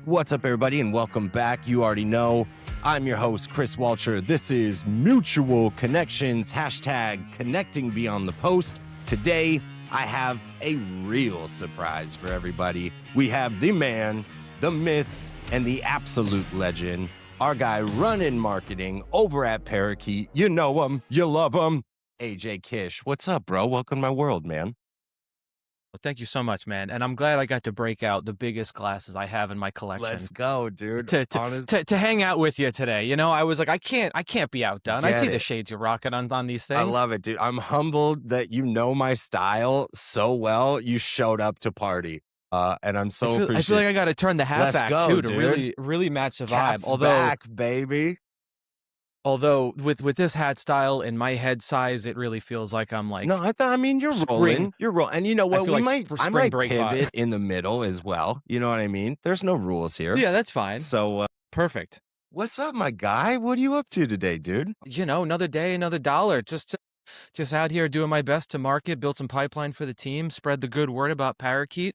What's up, everybody, and welcome back. You already know I'm your host, Chris Walcher. This is Mutual Connections, hashtag connecting beyond the post. Today, I have a real surprise for everybody. We have the man, the myth, and the absolute legend, our guy running marketing over at Parakeet. You know him, you love him, AJ Kissh. What's up, bro? Welcome to my world, man. Well, thank you so much, man. And I'm glad I got to break out the biggest glasses I have in my collection Let's go, dude. to hang out with you today. You know, I was like, I can't be outdone. I see the shades you're rocking on these things. I love it, dude. I'm humbled that you know my style so well. You showed up to party. And I'm so appreciative. I feel like I got to turn the hat back too to really match the vibe. Although back, baby. Although with this hat style and my head size, it really feels like I'm like you're rolling. You're rolling. And you know what? I might pivot in the middle as well. You know what I mean? There's no rules here. Yeah, that's fine. So perfect. What's up, my guy? What are you up to today, dude? You know, another day, another dollar. Just out here doing my best to market, build some pipeline for the team, spread the good word about Parakeet.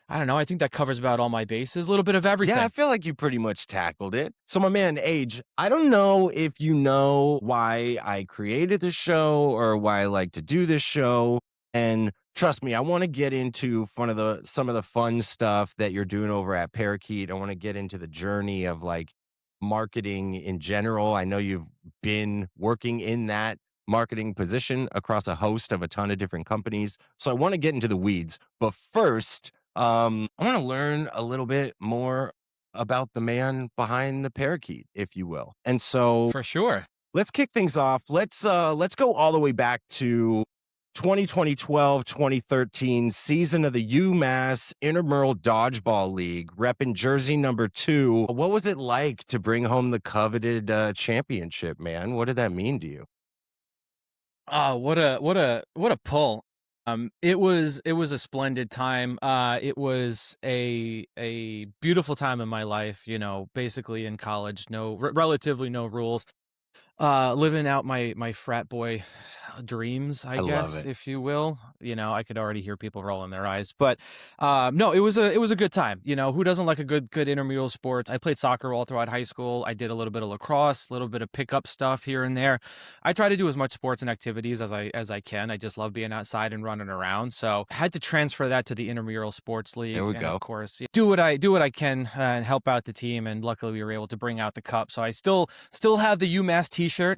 I don't know. I think that covers about all my bases. A little bit of everything. Yeah, I feel like you pretty much tackled it. So my man, AJ, I don't know if you know why I created the show or why I like to do this show. And trust me, I want to get into some of the fun stuff that you're doing over at Parakeet. I want to get into the journey of like marketing in general. I know you've been working in that marketing position across a host of a ton of different companies. So I want to get into the weeds. But first, I want to learn a little bit more about the man behind the Parakeet, if you will. And so for sure, let's kick things off. Let's go all the way back to 2013 season of the UMass Intramural Dodgeball League, repping jersey number 2. What was it like to bring home the coveted championship, man? What did that mean to you? Oh, what a pull. It was a splendid time. It was a beautiful time in my life, you know, basically in college, relatively no rules. Living out my frat boy dreams, I guess, if you will. You know, I could already hear people rolling their eyes, but no, it was a good time. You know, who doesn't like a good intramural sports? I played soccer all throughout high school. I did a little bit of lacrosse, a little bit of pickup stuff here and there. I try to do as much sports and activities as I can. I just love being outside and running around. So I had to transfer that to the intramural sports league. There we and go. Of course, do what I can and help out the team. And luckily, we were able to bring out the cup. So I still have the UMass T-shirt.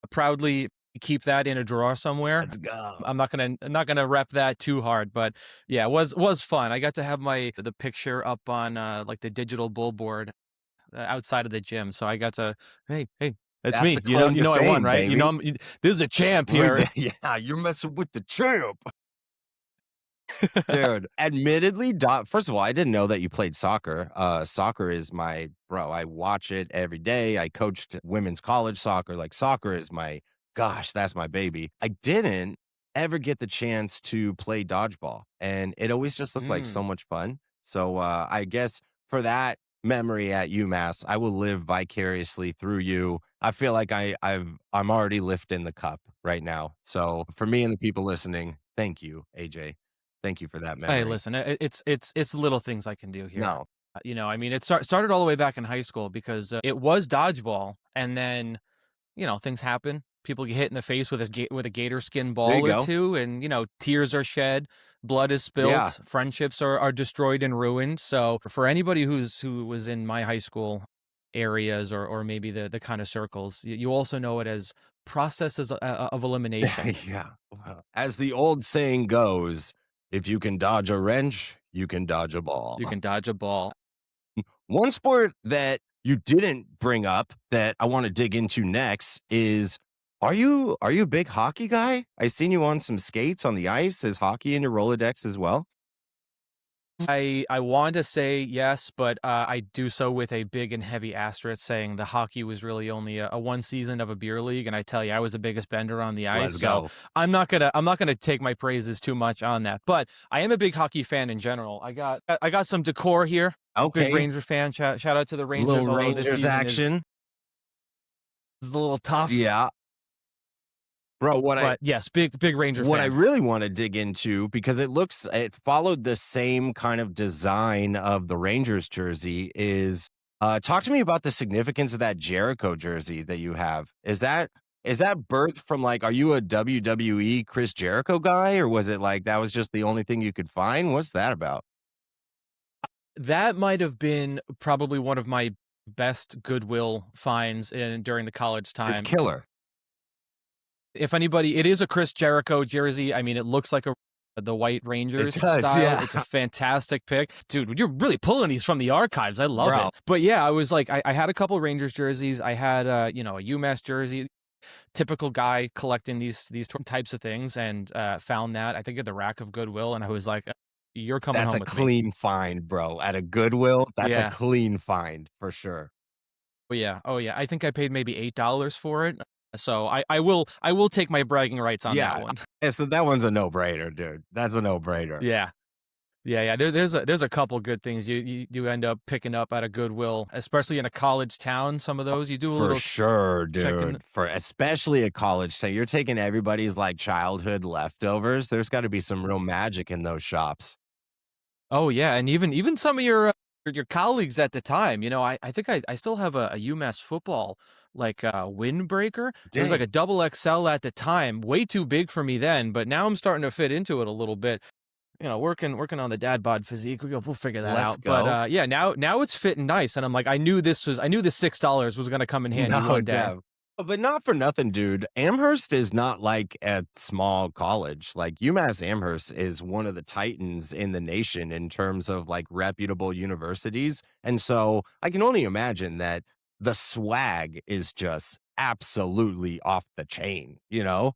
Proudly keep that in a drawer somewhere. Let's go. I'm not gonna rep that too hard, but yeah, it was fun. I got to have the picture up on like the digital billboard outside of the gym, so I got to hey, that's me. You know I won, right? Baby. You know this is a champ here. Yeah, you're messing with the champ. Dude, admittedly, first of all, I didn't know that you played soccer. Soccer is my bro. I watch it every day. I coached women's college soccer. Like soccer is that's my baby. I didn't ever get the chance to play dodgeball, and it always just looked like so much fun. So I guess for that memory at UMass, I will live vicariously through you. I feel like I'm already lifting the cup right now. So for me and the people listening, thank you, AJ. Thank you for that memory. Hey, listen, it's little things I can do here. No. You know, I mean, it started all the way back in high school because it was dodgeball, and then, you know, things happen. People get hit in the face with a gator skin ball or two, and, you know, tears are shed, blood is spilled, friendships are destroyed and ruined. So for anybody who was in my high school areas or maybe the kind of circles, you also know it as processes of elimination. Yeah. As the old saying goes, if you can dodge a wrench, you can dodge a ball. You can dodge a ball. One sport that you didn't bring up that I want to dig into next is, are you a big hockey guy? I've seen you on some skates on the ice. Is hockey in your Rolodex as well? I want to say yes, but I do so with a big and heavy asterisk, saying the hockey was really only a one season of a beer league, and I tell you, I was the biggest bender on the ice. Let's go. I'm not gonna take my praises too much on that, but I am a big hockey fan in general. I got some decor here. Okay, big Ranger fan. Shout out to the Rangers. Little Rangers action. Is a little tough. Yeah. Bro, But yes, big Ranger what I fan. really want to dig into, because it followed the same kind of design of the Rangers jersey, is talk to me about the significance of that Jericho jersey that you have. Is that birthed from, like, are you a WWE Chris Jericho guy, or was it like that was just the only thing you could find? What's that about? That might have been probably one of my best Goodwill finds in during the college It's time. killer. If anybody, it is a Chris Jericho jersey. I mean, it looks like a the White It Rangers does, style. yeah. It's a fantastic pick. Dude, you're really pulling these from the archives. I love Bro, it. But yeah, I was like, I had a couple Rangers jerseys. I had a UMass jersey. Typical guy collecting these types of things, and found that I think at the rack of Goodwill, and I was like, "You're coming that's home a with me." clean find, bro. At a Goodwill, that's a Yeah. clean find for sure. Oh yeah. Oh yeah. I think I paid maybe $8 for it. So I will take my bragging rights on that Yeah. one. So that one's a no-brainer, dude. That's a no-brainer. Yeah. Yeah. There's a couple good things you end up picking up at a Goodwill, especially in a college town. Some of those you do a For little sure, checking. dude. For especially a college town, you're taking everybody's, like, childhood leftovers. There's gotta be some real magic in those shops. Oh yeah, and even some of your colleagues at the time, I think I still have a UMass football like windbreaker. It was like Dang, a double XL at the time, way too big for me then, but now I'm starting to fit into it a little bit. Working on the dad bod physique. We'll figure that let's out. But go. yeah, now it's fitting nice, and I'm like, I knew this $6 was gonna come in handy No one day. doubt. But not for nothing, dude. Amherst is not like a small college. Like, UMass Amherst is one of the titans in the nation in terms of, like, reputable universities, and so I can only imagine that the swag is just absolutely off the chain, you know?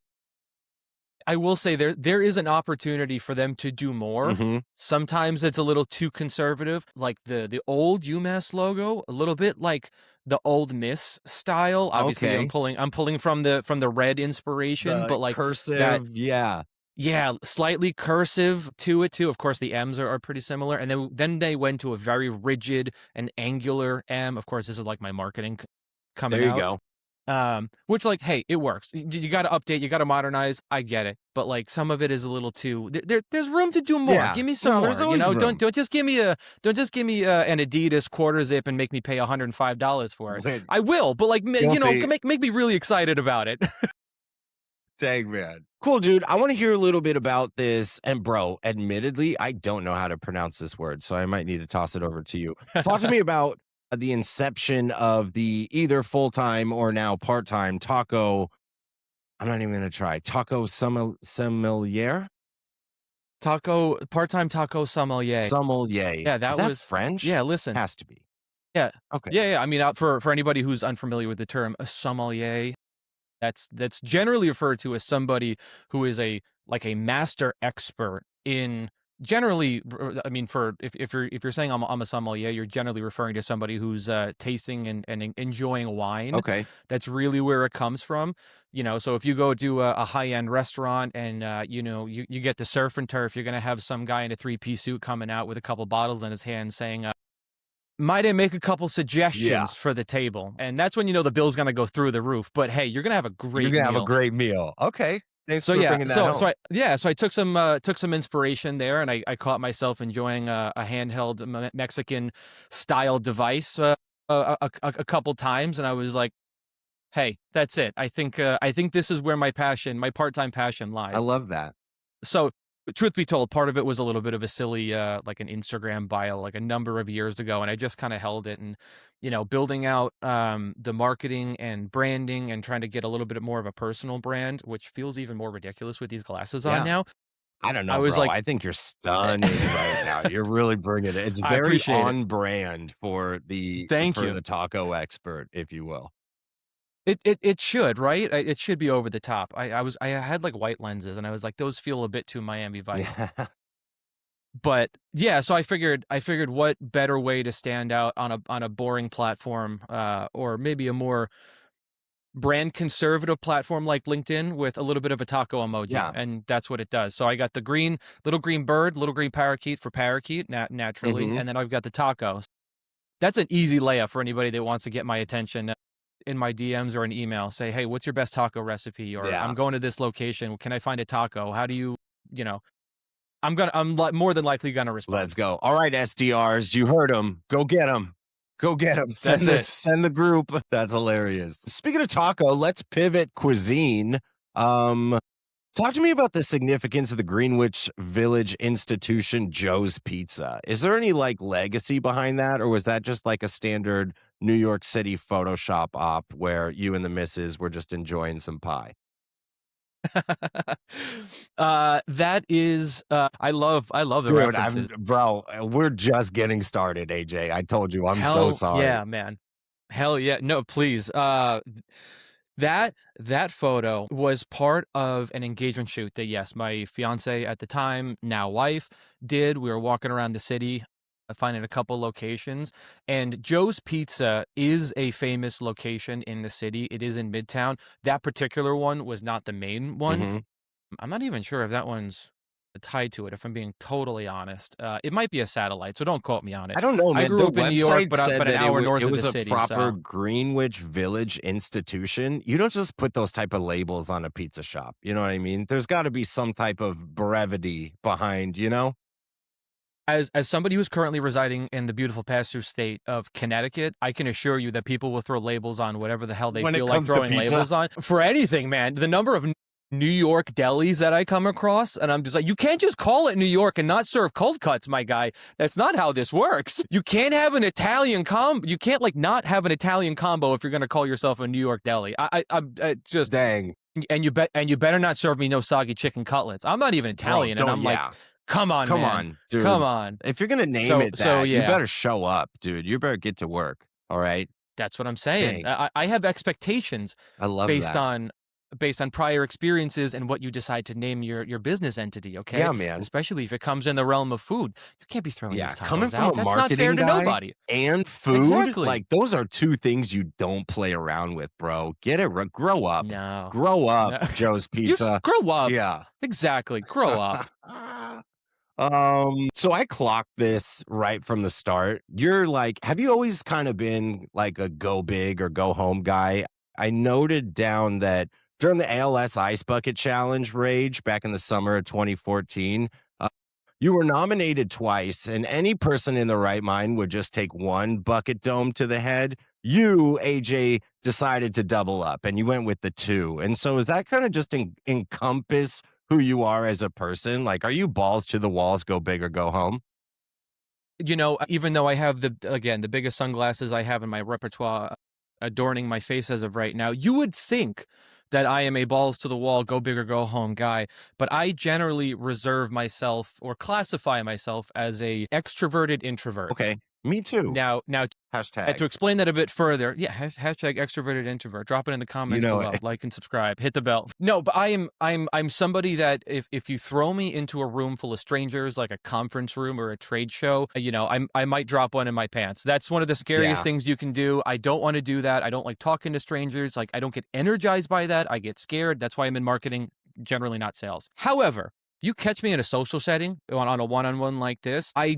I will say there is an opportunity for them to do more. Mhm. Sometimes it's a little too conservative, like the old UMass logo, a little bit like the old Miss style. Obviously, I'm Okay. pulling from the red inspiration, The but like that, cursive, yeah. yeah, slightly cursive to it too. Of course, the M's are pretty similar, and then they went to a very rigid and angular M. Of course, this is like my marketing There coming you out. go. Which like, hey, it works. You got to update, you got to modernize. I get it, but like some of it is a little too. There's room to do more. Yeah. Give me some No, there's more. always Don't room. don't just give me an Adidas quarter zip and make me pay $105 for it. Wait, I will, but like guilty. make me really excited about it. Dang, man. Cool, dude. I wanna hear a little bit about this, and bro, admittedly, I don't know how to pronounce this word, so I might need to toss it over to you. Talk to me about the inception of the either full-time or now part-time taco. I'm not even gonna try. Taco sommelier? Part-time taco sommelier. Sommelier. Yeah, Is that that was. French? Yeah, listen. Has to be. Yeah, Okay. yeah. I mean, for anybody who's unfamiliar with the term, a sommelier. That's generally referred to as somebody who is a master expert in generally. I mean, for if you're saying I'm a sommelier, you're generally referring to somebody who's tasting and enjoying wine. Okay. That's really where it comes from. So if you go to a high end restaurant and you get the surf and turf, you're gonna have some guy in a 3-piece suit coming out with a couple bottles in his hand saying, might I make a couple Yeah. suggestions for the table? And that's when the bill's gonna go through the roof. But hey, you're gonna have a You're great gonna have a meal. great meal. Okay. Thanks So for yeah, bringing that so home. I took some inspiration there, and I caught myself enjoying a handheld Mexican style device a couple times, and I was like, hey, that's it. I think this is where my part-time passion I lies. love that. So, truth be told, part of it was a little bit of a silly, like an Instagram bio, like a number of years ago, and I just kind of held it and, building out the marketing and branding and trying to get a little bit more of a personal brand, which feels even more ridiculous with these glasses on Yeah. now. I don't I know, was bro. like, I think you're stunning right now. You're really bringing it. It's I very appreciate it. on brand for the Thank for you. the taco expert, if you will. It should, right? It should be over the top. I had like white lenses, and I was like, those feel a bit too Miami Vice. Yeah. But yeah, so I figured what better way to stand out on a boring platform, or maybe a more brand conservative platform like LinkedIn with a little bit of a taco emoji, Yeah. and that's what it does. So I got the little green bird, little green parakeet for parakeet, naturally, Mhm. and then I've got the taco. That's an easy layup for anybody that wants to get my attention. in my DMs or an email, say, "Hey, what's your best taco recipe?" Or Yeah. "I'm going to this location. Can I find a taco? How do you, you know?" More than likely gonna Let's respond. go. All right, SDRs, you heard them. Go get them. Go get them. That's it. Send the group. That's hilarious. Speaking of taco, let's pivot cuisine. Um, Talk to me about the significance of the Greenwich Village institution, Joe's Pizza. Is there any like legacy behind that, or was that just like a standard New York City Photoshop op where you and the missus were just enjoying some pie? That is, I love the Dude, I'm references. bro, we're just getting started, AJ. I told you, I'm so Hell sorry. yeah, man. Hell yeah. No, please. That photo was part of an engagement shoot that, yes, my fiance at the time, now wife, did. We were walking around the city, finding a couple locations, and Joe's Pizza is a famous location in the city. It is in Midtown. That particular one was not the main one. Mhm. I'm not even sure if that one's tied to it, if I'm being totally honest. It might be a satellite, so don't quote me on it. I don't know, I man. grew The up in New York, website but said an that hour it north of the was a city, proper so Greenwich Village institution. You don't just put those type of labels on a pizza shop. You know what I mean? There's got to be some type of brevity behind, you know? as somebody who's currently residing in the beautiful pass-through state of Connecticut, I can assure you that people will throw labels on whatever the hell they When it feel like comes to throwing pizza. labels on for anything, man. The number of New York delis that I come across, and I'm just like, you can't just call it New York and not serve cold cuts, my guy. That's not how this works. You can't have an Italian combo. You can't like not have an Italian combo if you're gonna call yourself a New York deli. I just Dang. and you better not serve me no soggy chicken cutlets. I'm not even Bro, Italian, and don't I'm like, yeah. come on, Come man, on, come dude. on. If you're gonna name So it so that, you yeah, better show up, dude. You better get to work. All right. that's what I'm saying. Dang. I have expectations I love based that. on prior experiences and what you decide to name your business entity, okay? Yeah, man. Especially if it comes in the realm of food. You can't be throwing these Yeah, coming titles from a out. That's not fair marketing to guy nobody. and food, Exactly. like, those are 2 things you don't play around with, bro. Get it r grow up. No. Grow up, No. Joe's Pizza. Grow up. Yeah. Exactly. Grow up. So I clocked this right from the start. You're like, have you always kind of been like a go big or go home guy? I noted down that during the ALS Ice Bucket Challenge rage back in the summer of 2014, you were nominated twice, and any person in the right mind would just take one bucket dome to the head. You, AJ, decided to double up and you went with the two. And so, is that kind of just encompass who you are as a person? Like, are you balls to the walls, go big or go home? Even though I have the biggest sunglasses I have in my repertoire adorning my face as of right now, you would think that I am a balls to the wall, go big or go home guy, but I generally reserve myself or classify myself as a extroverted introvert. Okay, me too. Now, Hashtag. to explain that a bit further, yeah, hashtag extroverted introvert. Drop it in the You comments know below. it. Like and subscribe. Hit the bell. No, but I'm somebody that if you throw me into a room full of strangers, like a conference room or a trade show, I might drop one in my pants. That's one of the scariest Yeah. things you can do. I don't want to do that. I don't like talking to strangers. Like I don't get energized by that. I get scared. That's why I'm in marketing, generally not sales. However, you catch me in a social setting on a one-on-one like this, I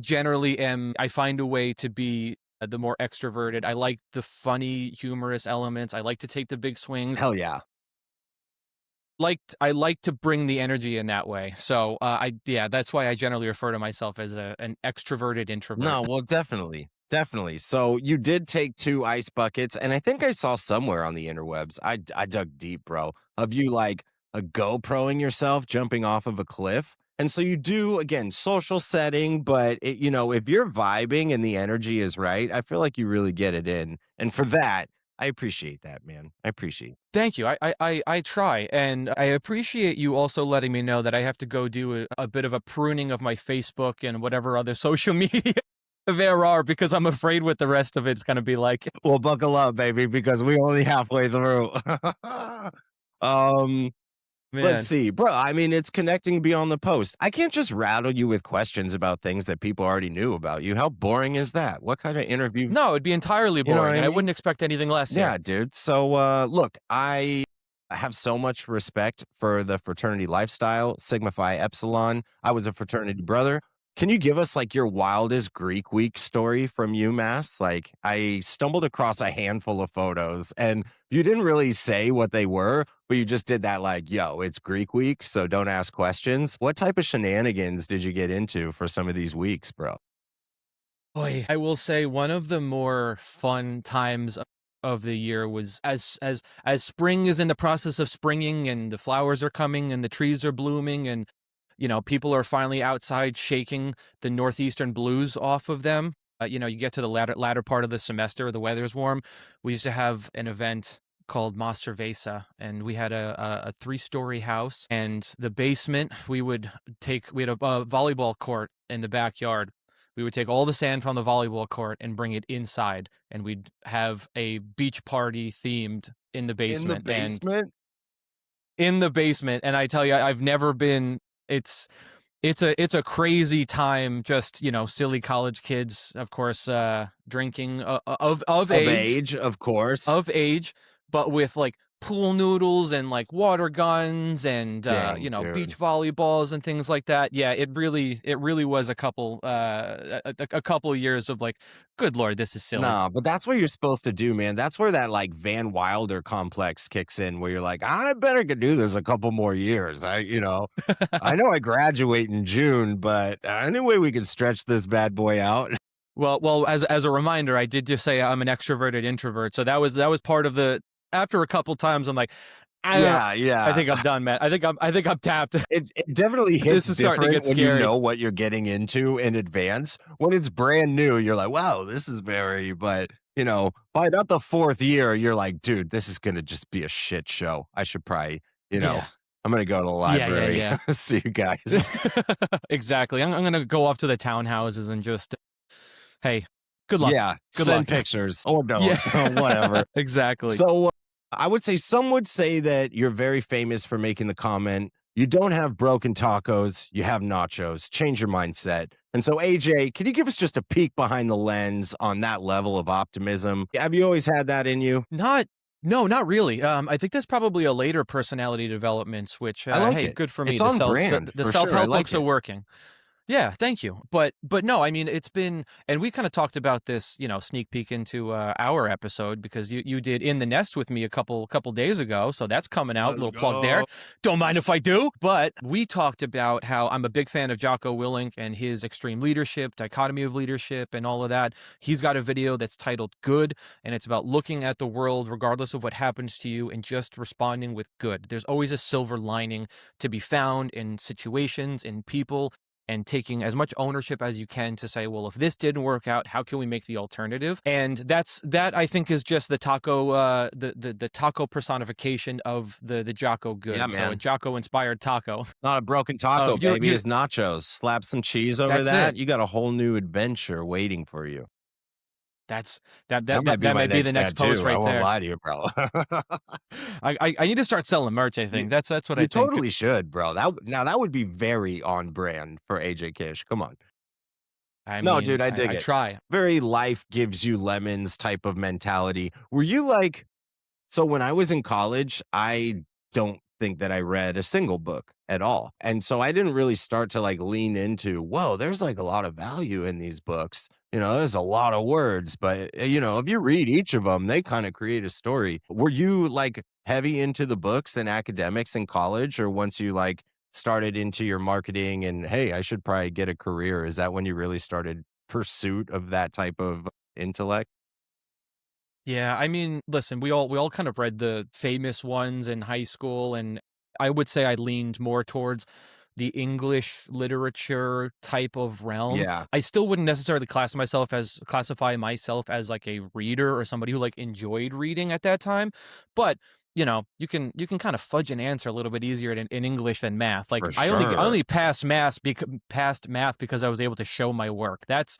find a way to be the more extroverted. I like the funny, humorous elements. I like to take the big swings. Hell yeah. I like to bring the energy in that way. So yeah, that's why I generally refer to myself as an extroverted introvert. No, well, definitely. Definitely. So you did take 2 ice buckets, and I think I saw somewhere on the interwebs, I dug deep, bro, of you, like, a GoProing yourself jumping off of a cliff, and so you do, again, social setting, but if you're vibing and the energy is right, I feel like you really get it in, and for that, I appreciate that, man. I appreciate. Thank you. I try, and I appreciate you also letting me know that I have to go do a bit of a pruning of my Facebook and whatever other social media there are, because I'm afraid what the rest of it's going to be like. Well, buckle up, baby, because we only halfway through. Um Let's Man. see, bro. I mean, it's connecting beyond the post. I can't just rattle you with questions about things that people already knew about you. How boring is that? What kind of interview? No, it'd be entirely You know what boring, I and I mean? wouldn't expect anything less here. Yeah, dude. So, look, I have so much respect for the fraternity lifestyle, Sigma Phi Epsilon. I was a fraternity brother. Can you give us like your wildest Greek week story from UMass? Like, I stumbled across a handful of photos, and You didn't really say what they were, but you just did that like, "Yo, it's Greek week, so don't ask questions." What type of shenanigans did you get into for some of these weeks, bro? Boy, I will say one of the more fun times of the year was as spring is in the process of springing and the flowers are coming and the trees are blooming and people are finally outside shaking the northeastern blues off of them. You get to the latter part of the semester, the weather's warm. We used to have an event called Mas Cerveza, and we had a three-story house, and the basement we had a volleyball court in the backyard. We would take all the sand from the volleyball court and bring it inside, and we'd have a beach party themed in the In the basement. And basement? in the basement, and I tell you, I've never been. It's a crazy time. Just silly college kids, of course, drinking of Of age, age, of course. but with like pool noodles and like water guns and Dang, beach dude. volleyballs and things like that. Yeah, it really was a couple a couple years of like, good lord, this is silly. Nah, but that's what you're supposed to do, man. That's where that like Van Wilder complex kicks in, where you're like, I better could do this a couple more years. I know I graduate in June, but any way we could stretch this bad boy out. Well, as a reminder, I did just say I'm an extroverted introvert, so that was part of the. After a couple times, I'm like, Yeah, I yeah. think I'm done, man. I think I'm tapped. It definitely hits This is starting to different get when you scary. know what you're getting into in advance. When it's brand new, you're like, wow, this is very, but by about the fourth year, you're like, dude, this is gonna just be a shit show. I should probably, you know, Yeah, I'm gonna go to the yeah, yeah, library. yeah. See you guys. Exactly. I'm gonna go off to the townhouses and just, hey, good luck, Yeah, good send luck. pictures or Yeah, don't, whatever. exactly. So I would say some would say that you're very famous for making the comment, you don't have broken tacos, you have nachos. Change your mindset. And so, AJ, can you give us just a peek behind the lens on that level of optimism? Have you always had that in you? Not, no, not really. I think that's probably a later personality developments, which, I like hey, it. good for me. It's The on self the, brand the for self sure. I help like books are it. working. Yeah, thank you. But no, I mean, it's been, and we kind of talked about this, sneak peek into our episode because you did In the Nest with me a couple days ago, so that's coming out. Let's Little plug there. go. Don't mind if I do. But we talked about how I'm a big fan of Jocko Willink and his extreme leadership, dichotomy of leadership, and all of that. He's got a video that's titled "Good," and it's about looking at the world regardless of what happens to you and just responding with good. There's always a silver lining to be found in situations, in people, and taking as much ownership as you can to say, well, if this didn't work out, how can we make the alternative? And that I think is just the taco, the taco personification of the Jocko Yeah, good. So a man. Jocko inspired taco. Not a broken taco, baby. You're It's nachos. Slap some cheese over that's that. it. You got a whole new adventure waiting for you. That's that That that might that, be that my might be the next next post tattoo. I right won't there. lie to you, bro. I need to start selling merch. I You think that's what you I think. totally should, bro. That would be very on brand for AJ Kish. Come on. I No, dude, mean, I dig I it. try. Very life gives you lemons type of mentality. Were you like so when I was in college, I don't think that I read a single book at all. And so I didn't really start to like lean into, whoa, there's like a lot of value in these books. There's a lot of words, but if you read each of them, they kind of create a story. Were you like heavy into the books and academics in college, or once you like started into your marketing and hey, I should probably get a career? Is that when you really started pursuit of that type of intellect? Yeah, I mean, listen, we all kind of read the famous ones in high school, and I would say I leaned more towards the English literature type of realm. Yeah, I still wouldn't necessarily classify myself as like a reader or somebody who like enjoyed reading at that time, but you can kind of fudge an answer a little bit easier in English than math. Like for I only sure. passed math because I was able to show my work. That's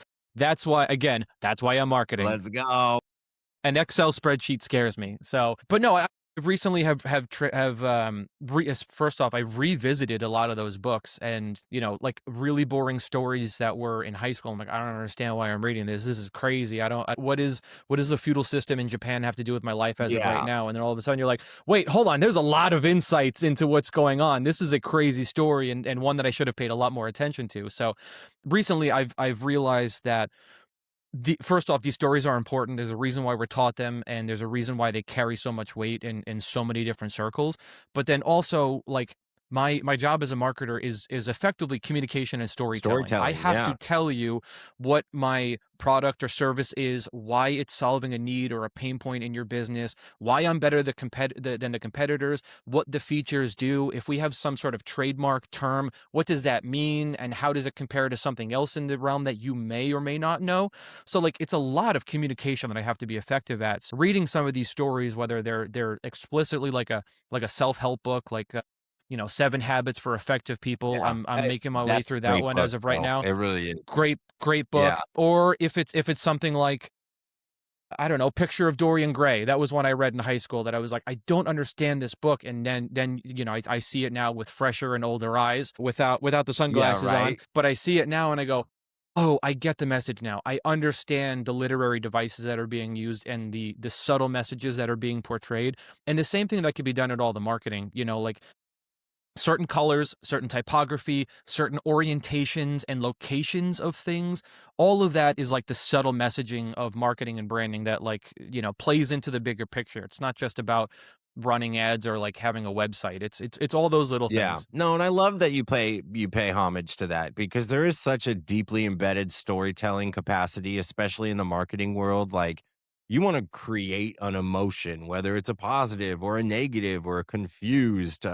why, again, that's why I'm marketing. Let's go. An Excel spreadsheet scares me. So, but no, I recently first off, I've revisited a lot of those books, and like really boring stories that were in high school. I'm like, I don't understand why I'm reading this. This is crazy. What does the feudal system in Japan have to do with my life as of right Yeah, now? And then all of a sudden you're like, wait, hold on. There's a lot of insights into what's going on. This is a crazy story, and one that I should have paid a lot more attention to. So recently I've realized that first off, these stories are important. There's a reason why we're taught them, and there's a reason why they carry so much weight in so many different circles. But then also, like, my job as a marketer is effectively communication and storytelling. I Storytelling, have to yeah. tell you what my product or service is, why it's solving a need or a pain point in your business, why I'm better than the competitors, what the features do. If we have some sort of trademark term, what does that mean, and how does it compare to something else in the realm that you may or may not know? So like it's a lot of communication that I have to be effective at. So reading some of these stories, whether they're explicitly like a self-help book, like Seven Habits for Effective People. Yeah. I'm making my way That's through a that great one book, as of right though. now. It really is. Great Yeah. book. Or if it's something like, I don't know, Picture of Dorian Gray. That was one I read in high school that I was like, I don't understand this book. And then I see it now with fresher and older eyes without the Yeah, sunglasses on. right? But I see it now and I go, oh, I get the message now. I understand the literary devices that are being used and the subtle messages that are being portrayed. And the same thing that could be done at all the marketing, like certain colors, certain typography, certain orientations and locations of things. All of that is like the subtle messaging of marketing and branding that plays into the bigger picture. It's not just about running ads or like having a website. It's all those little Yeah. things. No, and I love that you pay homage to that because there is such a deeply embedded storytelling capacity, especially in the marketing world. Like you want to create an emotion, whether it's a positive or a negative or a confused.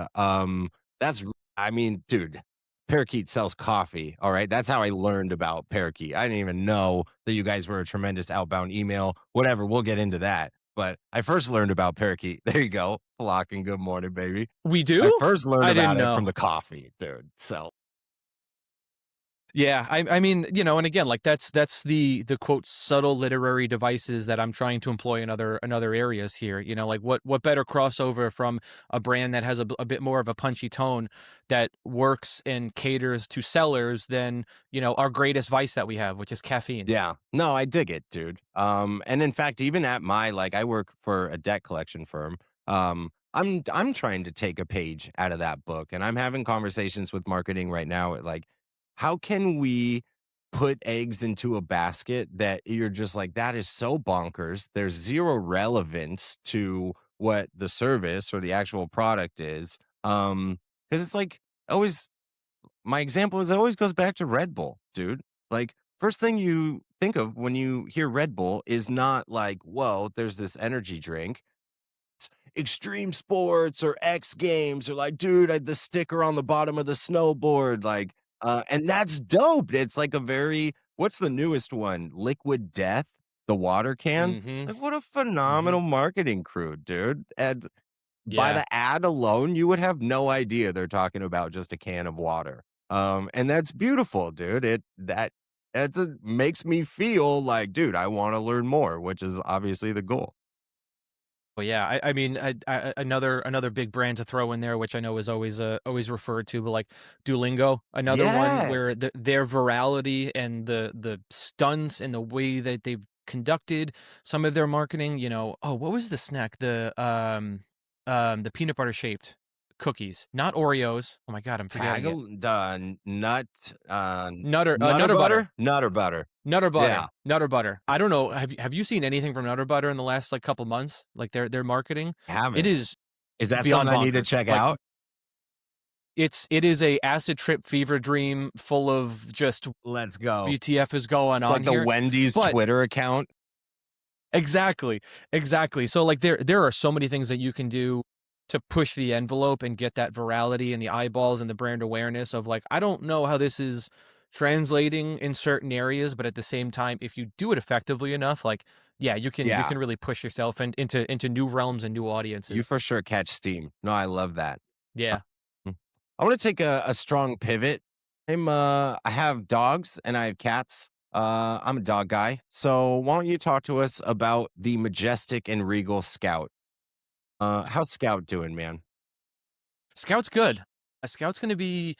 That's I mean, dude, Parakeet sells coffee. All right. That's how I learned about Parakeet. I didn't even know that you guys were a tremendous outbound email. Whatever, we'll get into that. But I first learned about Parakeet. There you go. Flock and good morning, baby. We I do? first learned I didn't about it know. from the coffee, dude, so Yeah, I mean, and again, like that's the quote subtle literary devices that I'm trying to employ in other areas here. Like what better crossover from a brand that has a bit more of a punchy tone that works and caters to sellers than our greatest vice that we have, which is caffeine. yeah. No, I dig it, dude. And in fact, even at I work for a debt collection firm. I'm trying to take a page out of that book, and I'm having conversations with marketing right now. Like, how can we put eggs into a basket that you're just like that is so bonkers. There's zero relevance to what the service or the actual product is. Because it's like always my example is it always goes back to Red Bull, dude. Like, first thing you think of when you hear Red Bull is not like, whoa, there's this energy drink. Extreme sports or X Games or like, dude, the sticker on the bottom of the snowboard. Like, and that's dope. It's like a very, what's the newest one? Liquid Death, the water can. Mm-hmm. Like, what a Mm-hmm. phenomenal marketing crew, dude. And by Yeah. the ad alone, you would have no idea they're talking about just a can of water. And that's beautiful, dude. Makes me feel like, dude, I want to learn more, which is obviously the goal. Well, yeah, I mean, another big brand to throw in there, which I know is always referred to, but like Duolingo, another one where Yes. their virality and the stunts and the way that they've conducted some of their marketing. Oh, what was the snack? The peanut butter shaped cookies, not Oreos. Oh my God, I'm forgetting it. Taggle the nut nutter Nutter butter. butter? Nutter butter. Nutter Yeah. butter, Nutter butter. I don't know. Have you seen anything from Nutter butter in the last like couple months? Like their marketing, it Haven't. is Is that something beyond I need to bonkers. check Like out? it is a acid trip fever dream full of just Let's go. WTF is going It's like on the here. Wendy's But Twitter account. exactly, exactly. So like there are so many things that you can do to push the envelope and get that virality and the eyeballs and the brand awareness of like I don't know how this is translating in certain areas, but at the same time, if you do it effectively enough, like yeah, you Yeah. can really push yourself into new realms and new You audiences. for sure catch steam. No, I love that. Yeah. Mm. I want to take a strong pivot. I have dogs and I have cats. I'm a dog guy. So why don't you talk to us about the majestic and regal Scout? How's Scout doing, man? Scout's good. Scout's going to be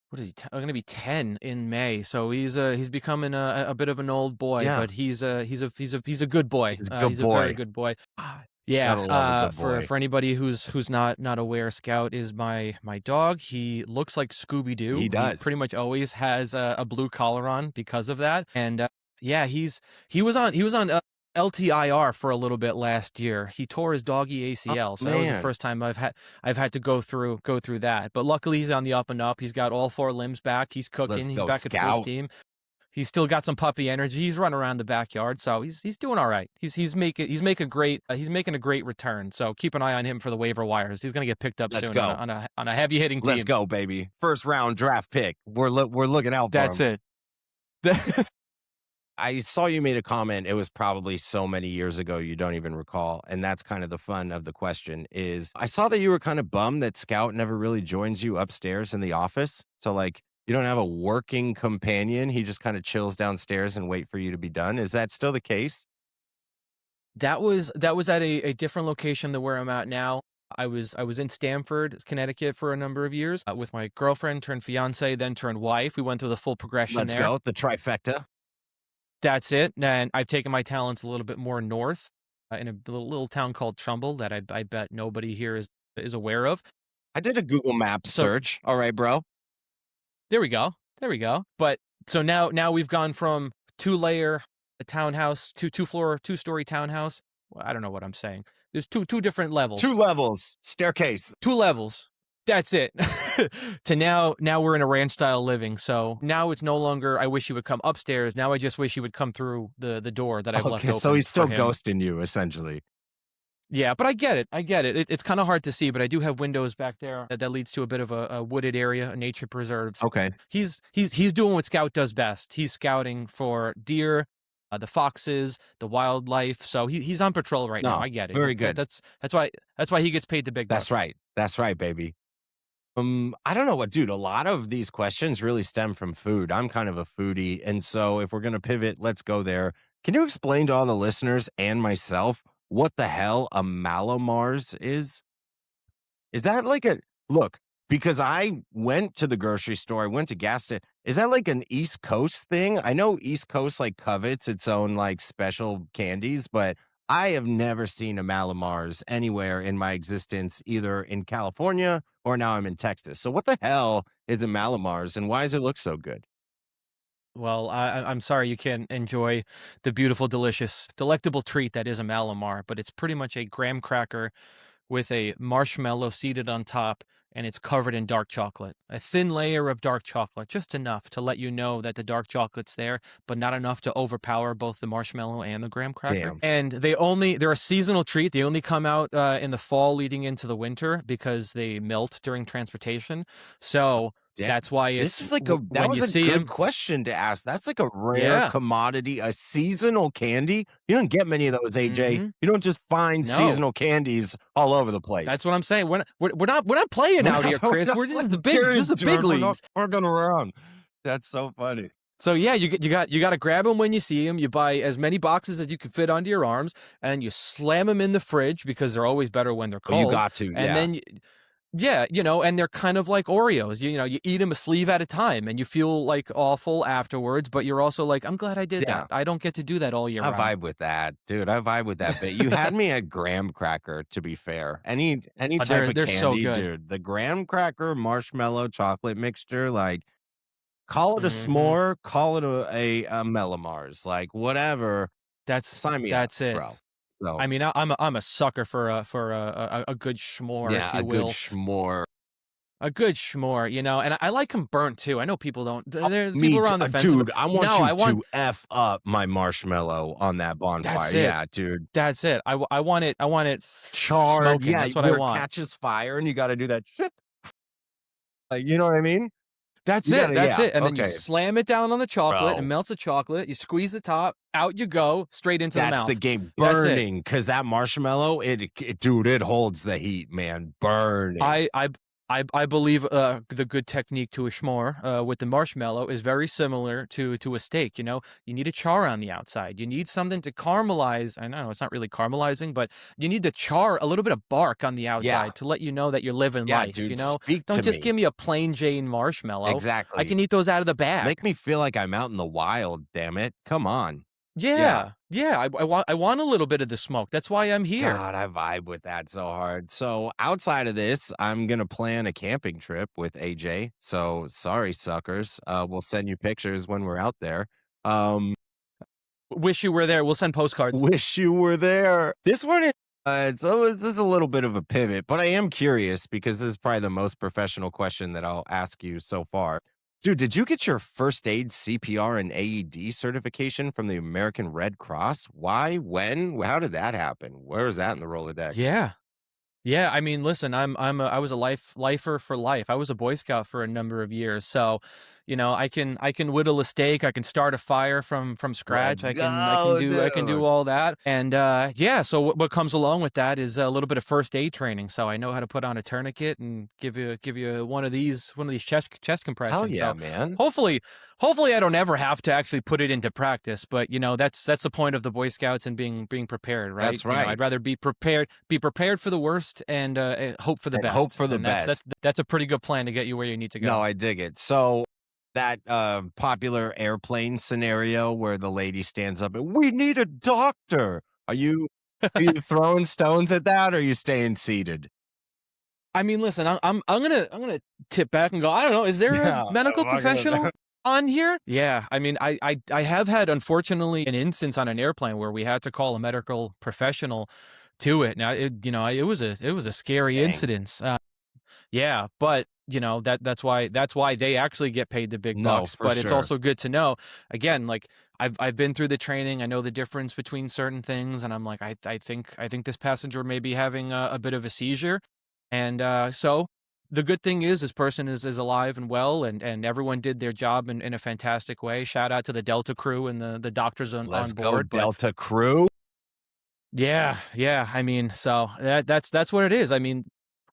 what is he? Going to be 10 in May. So he's becoming a bit of an old boy, Yeah, but he's a good boy. he's a good He's a very boy. good boy. Ah, Yeah. gotta love a good For boy. for anybody who's not aware, Scout is my dog. He looks like Scooby He Doo. He does. pretty much always has a blue collar on because of that. And Yeah, he was on LTIR for a little bit last year. He tore his doggy Oh, ACL, so that was the man. first time I've had to go through that. But luckily, he's on the up and up. He's got all 4 limbs back. He's Let's cooking. He's go, back at full Scout. steam. He's still got some puppy energy. He's running around the backyard, so he's doing all right. He's making a great return. So keep an eye on him for the waiver wires. He's gonna get picked up Let's soon on a go. on a on a heavy hitting Let's team. go, baby. First round draft pick. We're looking out for That's him. it. I saw you made a comment. It was probably so many years ago you don't even recall. And that's kind of the fun of the question is I saw that you were kind of bummed that Scout never really joins you upstairs in the office. So like you don't have a working companion. He just kind of chills downstairs and wait for you to be done. Is that still the case? That was at a different location than where I'm at now. I was in Stamford, Connecticut for a number of years with my girlfriend turned fiance, then turned wife. We went through the full progression Let's there. go. The trifecta. That's it. And I've taken my talents a little bit more north in a little town called Trumbull that I bet nobody here is aware of. I did a Google Maps So search. All right, bro. there we go. There we go. But so now we've gone from two-layer a townhouse to two-floor, two-story townhouse. Well, I don't know what I'm saying. There's two different levels. 2 levels. Staircase. 2 levels. That's it. To now we're in a ranch style living. So now it's no longer I wish he would come upstairs. Now I just wish he would come through the door that I've left Okay, so open he's for still him. ghosting you, essentially. Yeah, but I get it. I get it. It's kind of hard to see, but I do have windows back there that leads to a bit of a wooded area, a nature preserve. So Okay. he's doing what Scout does best. He's scouting for deer, the foxes, the wildlife. So he's on patrol right now. No, I get it. very good. That's why he gets paid the big That's bucks. right. That's right, baby. I don't know what, dude. A lot of these questions really stem from food. I'm kind of a foodie, and so if we're gonna pivot, let's go there. Can you explain to all the listeners and myself what the hell a Malomars is? Is that like a look? Because I went to the grocery store, I went to gas station. Is that like an East Coast thing? I know East Coast like covets its own like special candies, but I have never seen a Malomars anywhere in my existence, either in California or now I'm in Texas. So what the hell is a Malomars and why does it look so good? Well, I'm sorry you can't enjoy the beautiful, delicious, delectable treat that is a Malamar, but it's pretty much a graham cracker with a marshmallow seated on top, and it's covered in dark chocolate. A thin layer of dark chocolate, just enough to let you know that the dark chocolate's there, but not enough to overpower both the marshmallow and the graham cracker. Damn. And they're a seasonal treat. They only come out in the fall leading into the winter because they melt during transportation. So Damn. that's why This it's is like a that when you was a see good them. question to ask. That's like a rare Yeah. commodity, a seasonal candy. You don't get many of those, AJ. Mm-hmm. You don't just find No. seasonal candies all over the That's place. what I'm saying. We're not playing out here, Chris. We're just the big Serious, just the big dude. We're not leagues. fucking around. That's so funny. So yeah, you got to grab them when you see them. You buy as many boxes as you can fit onto your arms, and you slam them in the fridge because they're always better when they're Oh, you cold. got to, And yeah. then yeah, and they're kind of like Oreos. You eat them a sleeve at a time, and you feel like awful afterwards, but you're also like, I'm glad I did Yeah. that. I don't get to do that all year I round. vibe with that, dude. I vibe with that bit. You had me at graham cracker, to be fair. Any type They're of they're so candy, good. dude. The graham cracker marshmallow chocolate mixture, like call it a Hmm. s'more, call it a Melamars, like whatever. That's Sign me up, that's it. bro. So I mean, I'm a sucker for a good schmore, if yeah, a you good will. s'more. A good schmore, and I like them burnt too. I know people don't. Oh, There me people are too, on the fence about. dude. I want No, you I want. to f up my marshmallow on that bonfire. That's it. Yeah, dude. That's it. I want it. I want it Charred, smoking. yeah, That's what I where it want. catches fire and you got to do that shit. Like, you know what I mean? That's You it. gotta, That's yeah, it. And then you okay, slam it down on the chocolate. It bro. melts the chocolate. You squeeze the top. Out you go. Straight into the That's the mouth. game. That's it. Burning, because that marshmallow, dude, it holds the heat, man. Burning. I believe the good technique to a s'more with the marshmallow is very similar to a steak. You need a char on the outside. You need something to caramelize. I know it's not really caramelizing, but you need the char, a little bit of bark on the Yeah, outside to let you know that you're living yeah, life. dude, speak to Don't just me. give me a plain Jane marshmallow. I Exactly. can eat those out of the bag. Make me feel like I'm out in the wild, damn it. Come on. Yeah. Yeah, yeah. I want a little bit of the smoke. That's why I'm here. God, I vibe with that so hard. So outside of this, I'm gonna plan a camping trip with AJ. So sorry, suckers. We'll send you pictures when we're out there. Um, Wish you were there. We'll send postcards. Wish you were there. This one is this is a little bit of a pivot, but I am curious because this is probably the most professional question that I'll ask you so far. Dude, did you get your first aid, CPR, and AED certification from the American Red Cross? Why? When? How did that happen? Where is that in the Rolodex? Yeah. Yeah, I mean, listen, I was a lifer for life. I was a Boy Scout for a number of years, so I can whittle a steak, I can start a fire from scratch, Let's I can go, do dude. all that, and yeah. So what comes along with that is a little bit of first aid training. So I know how to put on a tourniquet and give you one of these chest Hell compressions. yeah, So man. hopefully. Hopefully, I don't ever have to actually put it into practice, but that's the point of the Boy Scouts and being prepared, right? That's right. I'd rather be prepared for the worst and hope for the And hope best, for the and that's best. that's that's a pretty good plan to get you where you need to No, go. I dig it. So that popular airplane scenario where the lady stands up and we need a doctor. Are you throwing stones at that or are you staying seated? I mean, listen, I'm gonna tip back and go. I don't know. Is there a Yeah. medical I'm not gonna- professional on here? Yeah. I mean, I have had, unfortunately, an instance on an airplane where we had to call a medical professional to it. Now, it was a scary Dang. incident. Yeah, but that's why they actually get paid the big No, bucks. for But it's sure. also good to know. Again, like I've been through the training. I know the difference between certain things, and I'm like, I think this passenger may be having a bit of a seizure, and so the good thing is this person is alive and well, and everyone did their job in a fantastic way. Shout out to the Delta crew and the doctors on Let's go, board. But Delta crew. yeah, yeah. I mean, so that's what it is. I mean,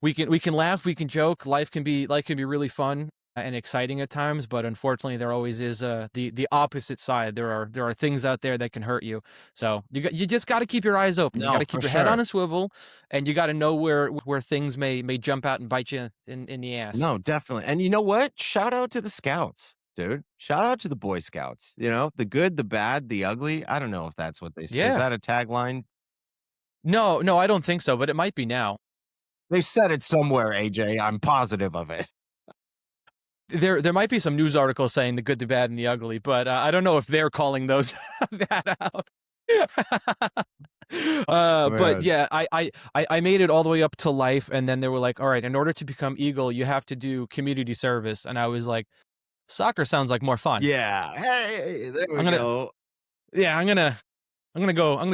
we can laugh, we can joke. Life can be really fun and exciting at times, but unfortunately, there always is the opposite side. There are things out there that can hurt you. So you just got to keep your eyes open. You got No, to for keep your head on sure. a swivel, and you got to know where things may jump out and bite you in the ass. No, definitely. And you know what? Shout out to the scouts, dude. Shout out to the Boy Scouts. The good, the bad, the ugly. I don't know if that's what they say. Is Yeah. that a tagline? No, no, I don't think so, but it might be now. They said it somewhere, AJ. I'm positive of it. There might be some news articles saying the good, the bad, and the ugly, but I don't know if they're calling those that out. But Man. yeah, I made it all the way up to life, and then they were like, "All right, in order to become Eagle, you have to do community service." And I was like, "Soccer sounds like more fun. Yeah. Hey, there we I'm gonna, go. yeah, I'm gonna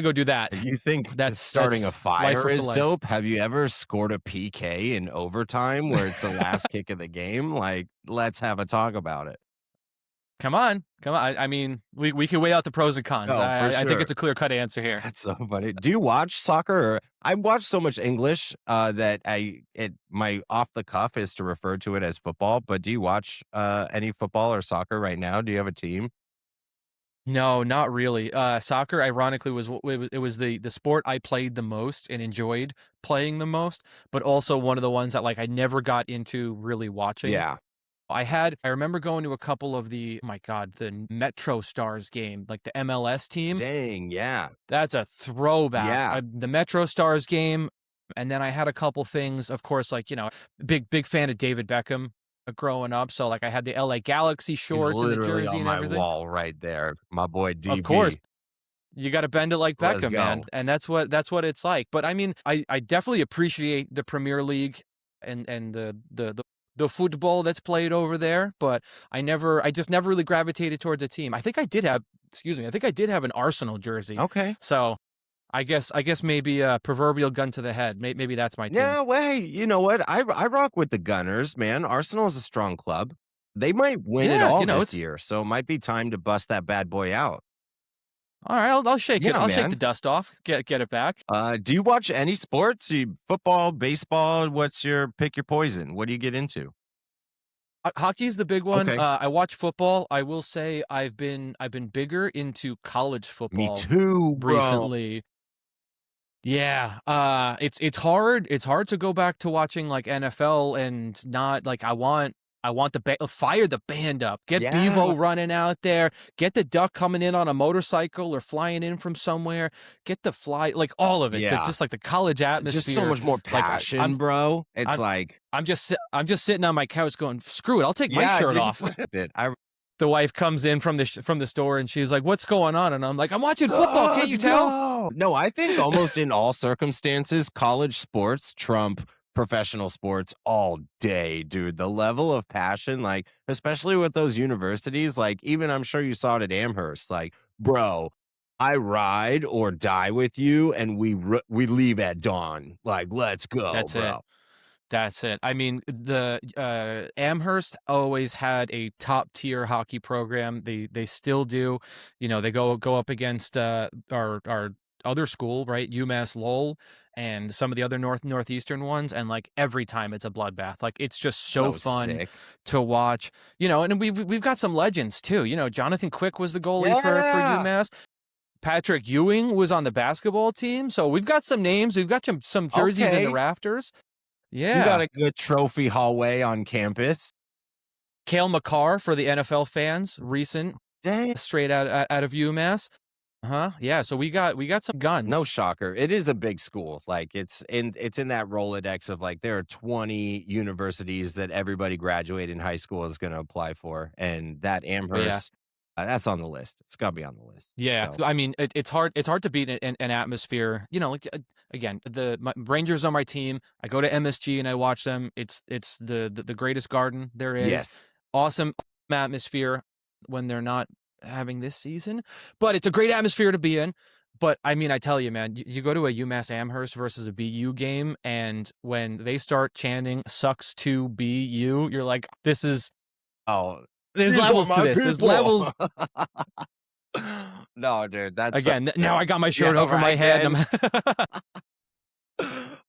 go do that." You think starting a That's lifer fire for is life. dope? Have you ever scored a PK in overtime where it's the last kick of the game? Like, let's have a talk about it. Come on, come on. I mean, we can weigh out the pros and cons. Oh, for I think sure. it's a clear cut answer here. That's so funny. Do you watch soccer? I watch so much English that my off the cuff is to refer to it as football. But do you watch any football or soccer right now? Do you have a team? No, not really. Soccer, ironically, it was the sport I played the most and enjoyed playing the most, but also one of the ones that like I never got into really watching. Yeah. I remember going to a couple of oh my God, the Metro Stars game, like the MLS team. Dang. Yeah. That's a throwback. Yeah. The Metro Stars game, and then I had a couple things, of course, like big fan of David Beckham growing up. So like I had the LA Galaxy He's shorts and the literally jersey on and my everything. wall right there. My boy Of course. DB. You gotta bend it like Let's Beckham, man, go. and that's what it's like. But I mean, I definitely appreciate the Premier League and the football that's played over there, but I just never really gravitated towards a team. I think I did have an Arsenal jersey. Okay. So I guess maybe a proverbial gun to the head. Maybe that's my team. Yeah, well, hey, you know what? I rock with the Gunners, man. Arsenal is a strong club. They might win it Yeah, all this it's year, so it might be time to bust that bad boy out. all right. I'll shake it. Yeah, I'll shake the man. dust off. Get it back. Do you watch any sports? Football, baseball? What's your pick your poison? What do you get into? Hockey's the big one. Okay. I watch football. I will say I've been bigger into college Me football too, bro. recently. Yeah. It's hard. It's hard to go back to watching like NFL and not like I want fire the band up. Get Yeah, Bevo running out there. Get the duck coming in on a motorcycle or flying in from somewhere. Get the fly like all of it. yeah. Just like the college Just so atmosphere. much more Like passion, bro. It's I'm like, I'm just sitting on my couch going, screw it. I'll take my yeah, shirt dude, off. just it. the wife comes in from the store and she's like, "What's going on?" And I'm like, "I'm watching football. Can't you Let's tell?" go. No, I think almost in all circumstances, college sports trump professional sports all day, dude. The level of passion, like, especially with those universities, like, even I'm sure you saw it at Amherst, like, bro, I ride or die with you, and we leave at dawn. Like, let's go, That's it. bro. That's it. I mean, the Amherst always had a top tier hockey program. They still do. You know, they go up against our other school, right? UMass Lowell and some of the other northeastern ones, and like every time it's a bloodbath. Like it's just so So fun sick. to watch. You know, and we've got some legends too. You know, Jonathan Quick was the goalie for Yeah. UMass. Patrick Ewing was on the basketball team. So we've got some names. We've got some jerseys in the Okay. rafters. You got Yeah. a good trophy hallway on campus. Cale Makar for the NFL fans, recent, Dang. straight out of UMass. Uh-huh. Yeah, so we got some No guns. shocker. It is a big school. Like it's in that Rolodex of like there are 20 universities that everybody graduating high school is going to apply for, and that Oh, yeah. Amherst, that's on the list. It's got to be on the list. Yeah. So I mean, it's hard to beat an atmosphere, you know, like, again, my Rangers on my team, I go to MSG and I watch them. It's the greatest garden there is. yes. Awesome atmosphere when they're not having this season, but it's a great atmosphere to be in. But I mean, I tell you, man, you go to a UMass Amherst versus a BU game, and when they start chanting "sucks to BU," you're like, Oh, there's these are levels to my this. There's people. levels. No, dude, that's so Again, now sick. I got my Yeah, shirt over my right, head, and man.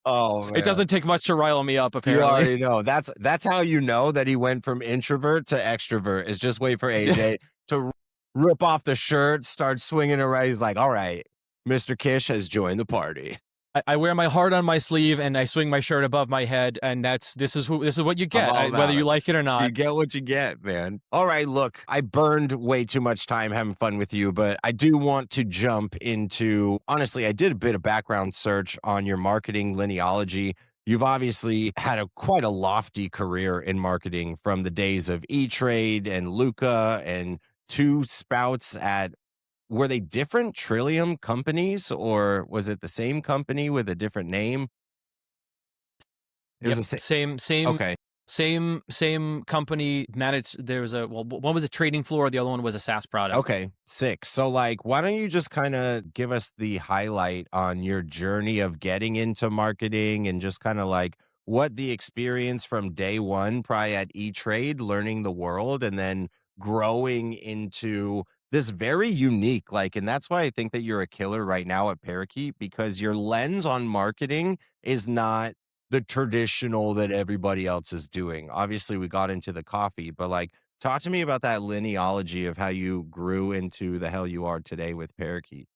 Oh it man. doesn't take much to rile me up, You apparently. already know. That's how you know that he went from introvert to extrovert. Is just wait for AJ to rip off the shirt, start swinging around. He's like, "All right, Mr. Kish has joined the party. I wear my heart on my sleeve, and I swing my shirt above my head, and this is what you I'm get, all whether about you it." like it or You not. get what you get, man. All right, look, I burned way too much time having fun with you, but I do want to jump into honestly, I did a bit of background search on your marketing lineology. You've obviously had quite a lofty career in marketing from the days of E-Trade and Luca and two spouts at were they different Trillium companies or was it the same company with a different name? It was Yep, the same. same Okay. same company managed. There was one was a trading floor, the other one was a SaaS product. Okay, 6. So, like, why don't you just kinda give us the highlight on your journey of getting into marketing and just kinda, like, what the experience from day 1 probably at E-Trade, learning the world, and then growing into this very unique, like and that's why I think that you're a killer right now at Parakeet because your lens on marketing is not the traditional that everybody else is doing. Obviously, we got into the coffee, but, like, talk to me about that lineology of how you grew into the hell you are today with Parakeet.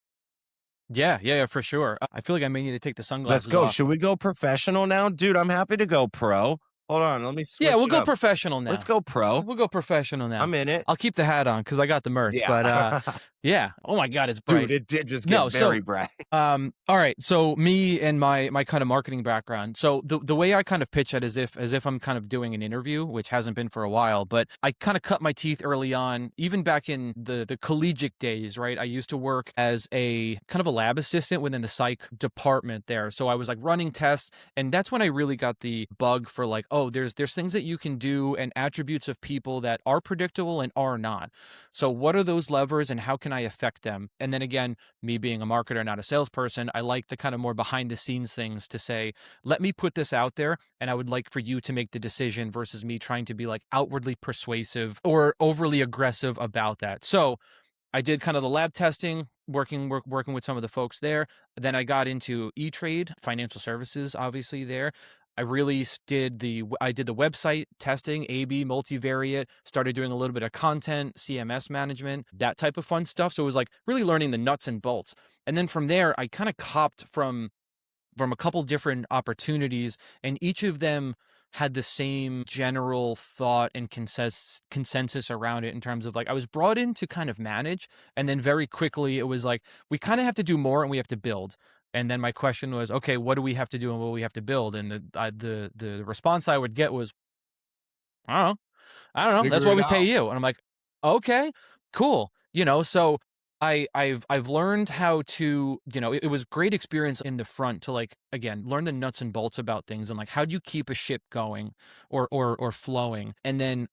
Yeah, yeah, yeah, for sure. I feel like I may need to take the Let's sunglasses go. off. Should we go professional now? Dude, I'm happy to go pro. Hold on, let me Yeah, switch we'll it go up. professional Let's now. go pro. We'll go professional now. I'm in it. I'll keep the hat on because I got the merch, Yeah. but, yeah. Oh my god, it's Dude, bright. it did just get No, so, very bright. all right, so me and my kind of marketing background. So the way I kind of pitch it is as if I'm kind of doing an interview, which hasn't been for a while, but I kind of cut my teeth early on, even back in the collegiate days, right? I used to work as a kind of a lab assistant within the psych department there. So I was like running tests, and that's when I really got the bug for like, oh, there's things that you can do and attributes of people that are predictable and are not. So what are those levers and how can I affect them? And then again, me being a marketer, not a salesperson, I like the kind of more behind the scenes things to say, let me put this out there and I would like for you to make the decision versus me trying to be like outwardly persuasive or overly aggressive about that. So I did kind of the lab testing, working with some of the folks there. Then I got into E-Trade, financial services, obviously there. I did the website testing, A/B, multivariate, started doing a little bit of content, CMS management, that type of fun stuff. So it was like really learning the nuts and bolts. And then from there, I kind of copped from a couple different opportunities, and each of them had the same general thought and consensus around it in terms of like I was brought in to kind of manage, and then very quickly it was like we kind of have to do more and we have to build. And then my question was, okay, what do we have to do and what do we have to build? And the response I would get was, I don't know, that's Figure why it we pay out. you. And I'm like, Okay, cool. So I've learned how to, it was great experience in the front to like again learn the nuts and bolts about things and like how do you keep a ship going or flowing, and then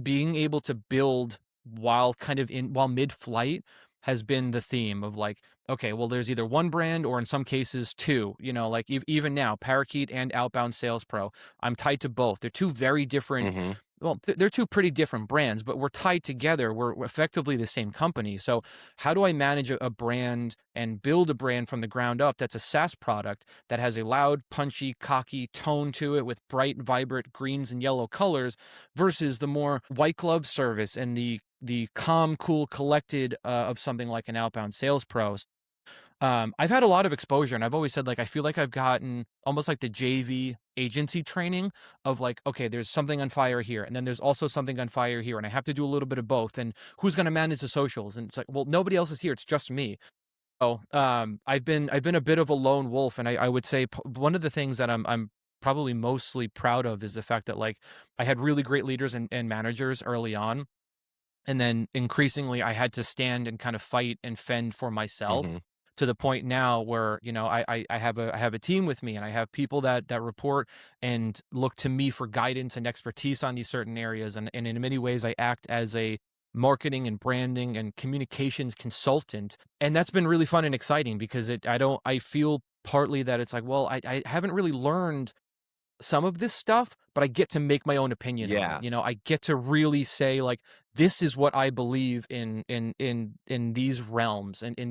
being able to build while kind of in while mid flight has been the theme of like, okay, well there's either one brand or in some cases two, like even now Parakeet and Outbound Sales Pro, I'm tied to both. They're two very different, Hmm. well, they're two pretty different brands, but we're tied together. We're effectively the same company. So, how do I manage a brand and build a brand from the ground up that's a SaaS product that has a loud, punchy, cocky tone to it with bright, vibrant greens and yellow colors versus the more white glove service and the calm, cool, collected of something like an Outbound Sales Pro. I've had a lot of exposure, and I've always said, like, I feel like I've gotten almost like the JV agency training of like, okay, there's something on fire here, and then there's also something on fire here, and I have to do a little bit of both. And who's going to manage the socials? And it's like, well, nobody else is here; it's just me. So, I've been a bit of a lone wolf, and I would say one of the things that I'm probably mostly proud of is the fact that like I had really great leaders and managers early on, and then increasingly I had to stand and kind of fight and fend for myself Hmm. to the point now where, I have a team with me, and I have people that report and look to me for guidance and expertise on these certain areas. And in many ways I act as a marketing and branding and communications consultant. And that's been really fun and exciting because I feel partly that it's like, well, I haven't really learned some of this stuff, but I get to make my own opinion on it. Yeah. I get to really say like, this is what I believe in these realms and in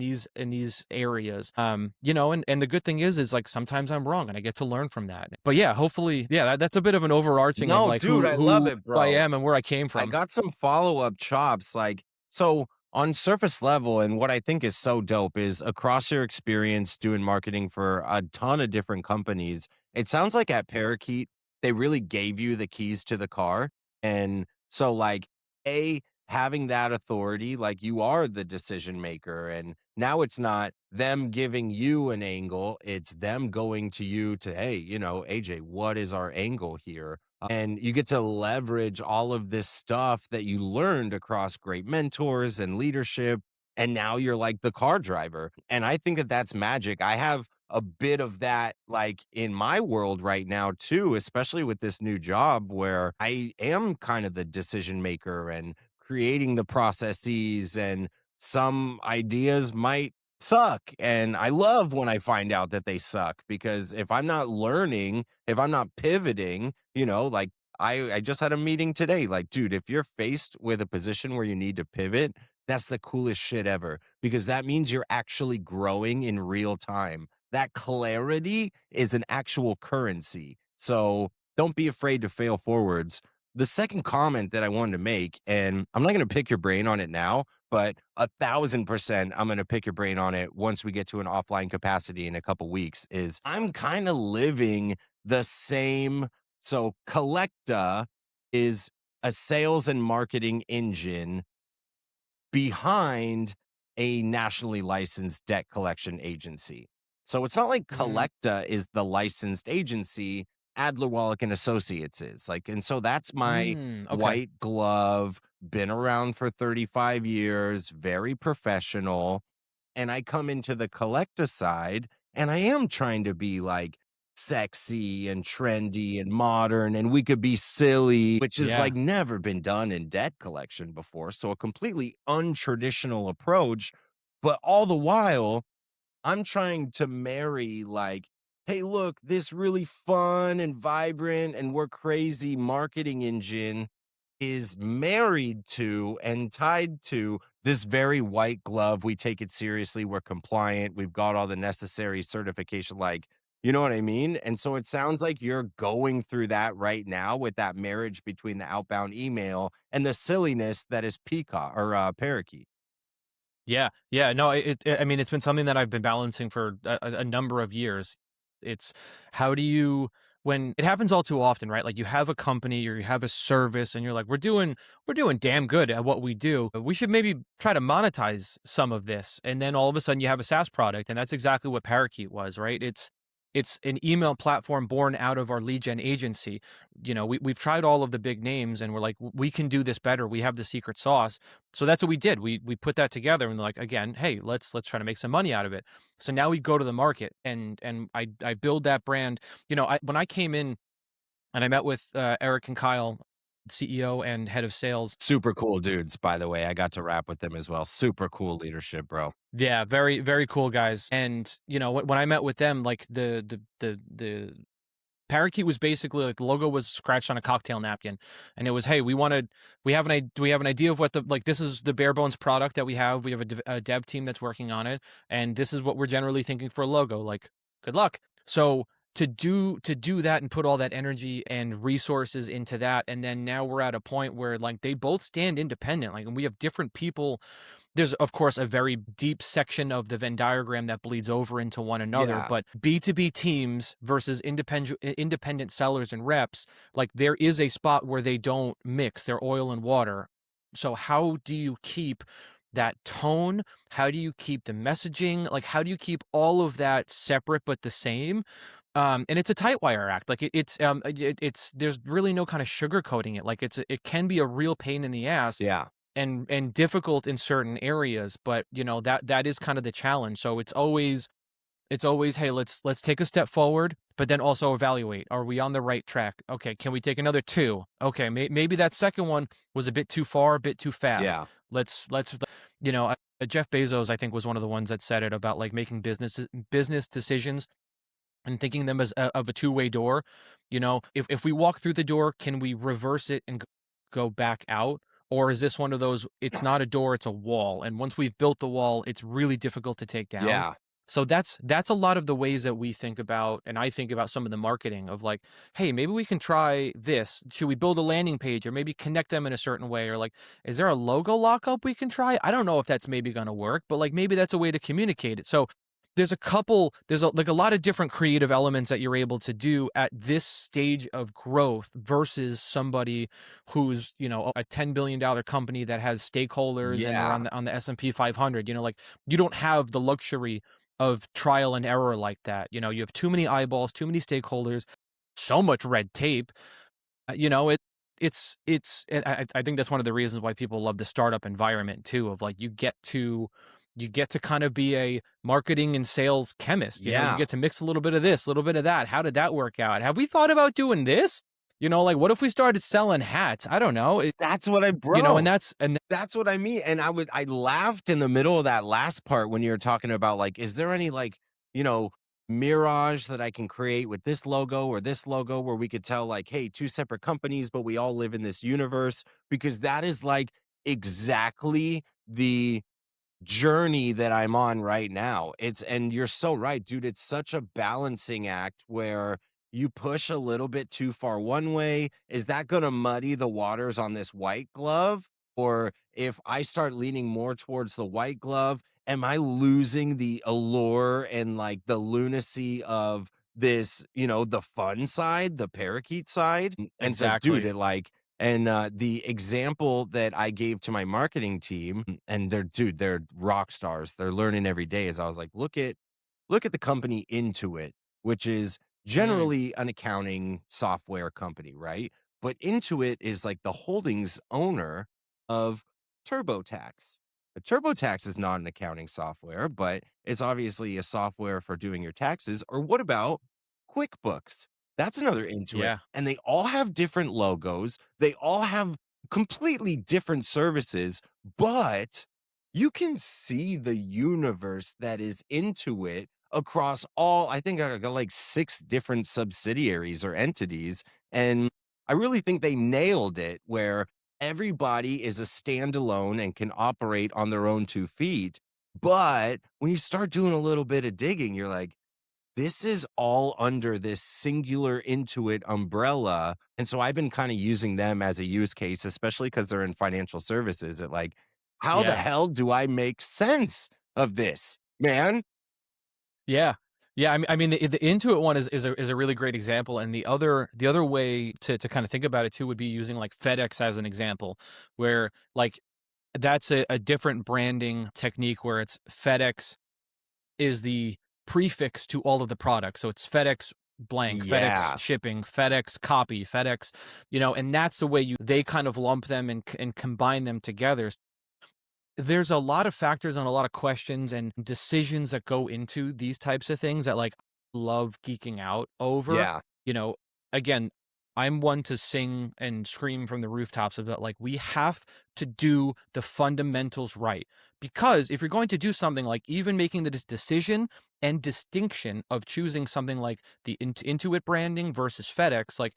these areas. And the good thing is like sometimes I'm wrong and I get to learn from that. But yeah, hopefully, yeah, that's a bit of an overarching of No, like dude, who I love who it, I bro. am and where I came I from. got some follow-up chops, like, so on surface level, and what I think is so dope is across your experience doing marketing for a ton of different companies, it sounds like at Parakeet, they really gave you the keys to the car. And so like, A, having that authority, like you are the decision maker, and now it's not them giving you an angle, it's them going to you to, hey, AJ, what is our angle here? And you get to leverage all of this stuff that you learned across great mentors and leadership. And now you're like the car driver. And I think that that's magic. I have a bit of that like in my world right now too, especially with this new job where I am kind of the decision maker and creating the processes, and some ideas might suck. And I love when I find out that they suck, because if I'm not learning, if I'm not pivoting, like I just had a meeting today. Like, dude, if you're faced with a position where you need to pivot, that's the coolest shit ever, because that means you're actually growing in real time. That clarity is an actual currency. So don't be afraid to fail forwards. The second comment that I wanted to make, and I'm not going to pick your brain on it now, but 1,000% I'm going to pick your brain on it once we get to an offline capacity in a couple weeks, is I'm kind of living the same. So Collecta is a sales and marketing engine behind a nationally licensed debt collection agency. So it's not like Mm, Collecta is the licensed agency, Adler Wallach and Associates is. Like, and so that's my okay. white glove, been around for 35 years, very professional. And I come into the Collecta side, and I am trying to be like sexy and trendy and modern, and we could be silly, which has Yeah. like never been done in debt collection before. So a completely untraditional approach. But all the while, I'm trying to marry like, hey, look, this really fun and vibrant and we're crazy marketing engine is married to and tied to this very white glove. We take it seriously. We're compliant. We've got all the necessary certification. Like, you know what I mean? And so it sounds like you're going through that right now with that marriage between the outbound email and the silliness that is Peacock or Parakeet. Yeah, yeah, no, I mean, it's been something that I've been balancing for a number of years. It's how do you when it happens all too often, right? Like you have a company or you have a service and you're like, we're doing damn good at what we do. We should maybe try to monetize some of this. And then all of a sudden you have a SaaS product, and that's exactly what Parakeet was, right? It's an email platform born out of our lead gen agency. You know, we've tried all of the big names and we're like, we can do this better. We have the secret sauce. So that's what we did. We put that together and like, again, hey, let's try to make some money out of it. So now we go to the market and I build that brand. You know, when I came in and I met with Eric and Kyle, CEO and head of sales. Super cool dudes, by the way. I got to rap with them as well. Super cool leadership, bro. Yeah, very, very cool guys. And you know, when I met with them, like the Parakeet was basically like the logo was scratched on a cocktail napkin, and it was, hey, we have an idea of what the like this is the bare bones product that we have. We have a dev team that's working on it, and this is what we're generally thinking for a logo. Like, good luck. So to do that and put all that energy and resources into that, and then now we're at a point where like they both stand independent, like, and we have different people. There's, of course, a very deep section of the Venn diagram that bleeds over into one another, Yeah. but B2B teams versus independent sellers and reps, like there is a spot where they don't mix, their oil and water. So how do you keep that tone? How do you keep the messaging? Like how do you keep all of that separate but the same? And it's a tight wire act. Like it's there's really no kind of sugarcoating it. Like it can be a real pain in the ass Yeah. and difficult in certain areas, but you know that is kind of the challenge. So it's always, hey, let's take a step forward, but then also evaluate, are we on the right track? Okay, can we take another two? Okay, maybe that second one was a bit too far, a bit too fast. Yeah. Let's you know, Jeff Bezos, I think, was one of the ones that said it about like making business decisions and thinking them as of a two-way door. You know, if we walk through the door, can we reverse it and go back out? Or is this one of those, it's not a door, it's a wall. And once we've built the wall, it's really difficult to take down. Yeah. So that's a lot of the ways that we think about, and I think about some of the marketing of like, hey, maybe we can try this. Should we build a landing page or maybe connect them in a certain way? Or like, is there a logo lockup we can try? I don't know if that's maybe going to work, but like maybe that's a way to communicate it. So there's like a lot of different creative elements that you're able to do at this stage of growth versus somebody who's, you know, a $10 billion company that has stakeholders and they're Yeah. on the S&P 500. You know, like you don't have the luxury of trial and error like that. You know, you have too many eyeballs, too many stakeholders, so much red tape. You know, I think that's one of the reasons why people love the startup environment too, of like you get to kind of be a marketing and sales chemist. You know, you Yeah. get to mix a little bit of this, a little bit of that. How did that work out? Have we thought about doing this? You know, like what if we started selling hats? I don't know. That's what I You know, bro. and That's what I mean, and I laughed in the middle of that last part when you were talking about, like, is there any, like, you know, mirage that I can create with this logo or this logo where we could tell, like, "Hey, 2 separate companies, but we all live in this universe," because that is, like, exactly the journey that I'm on right now. It's and you're so right, dude. It's such a balancing act where you push a little bit too far one way. Is that going to muddy the waters on this white glove? Or if I start leaning more towards the white glove, am I losing the allure and like the lunacy of this, the fun side, the parakeet side? And it's like, dude, exactly. it like, and, the example that I gave to my marketing team, and they're rock stars. They're learning every day. As I was like, look at the company Intuit, which is Mm, generally an accounting software company, right? But Intuit is like the holdings owner of TurboTax. TurboTax is not an accounting software, but it's obviously a software for doing your taxes. Or what about QuickBooks? That's another Intuit. yeah, And they all have different logos. They all have completely different services, but you can see the universe that is Intuit across all. I think I got like 6 different subsidiaries or entities, and I really think they nailed it where everybody is a standalone and can operate on their own 2 feet, but when you start doing a little bit of digging, you're like, this is all under this singular Intuit umbrella, and so I've been kinda using them as a use case, especially because 'cause they're in financial services, at like, how the yeah, hell do I make sense of this, man? yeah, yeah. I mean, the Intuit one is a really great example, and the other way to kind of think about it too would be using like FedEx as an example, where like that's a different branding technique where it's FedEx is the prefix to all of the products. So it's FedEx blank, FedEx Yeah. shipping, FedEx copy, FedEx, and that's the way they kind of lump them and combine them together. There's a lot of factors and a lot of questions and decisions that go into these types of things that like love geeking out over. Yeah. You know, again, I'm one to sing and scream from the rooftops about like we have to do the fundamentals right. Because if you're going to do something like even making the decision and distinction of choosing something like the Intuit branding versus FedEx, like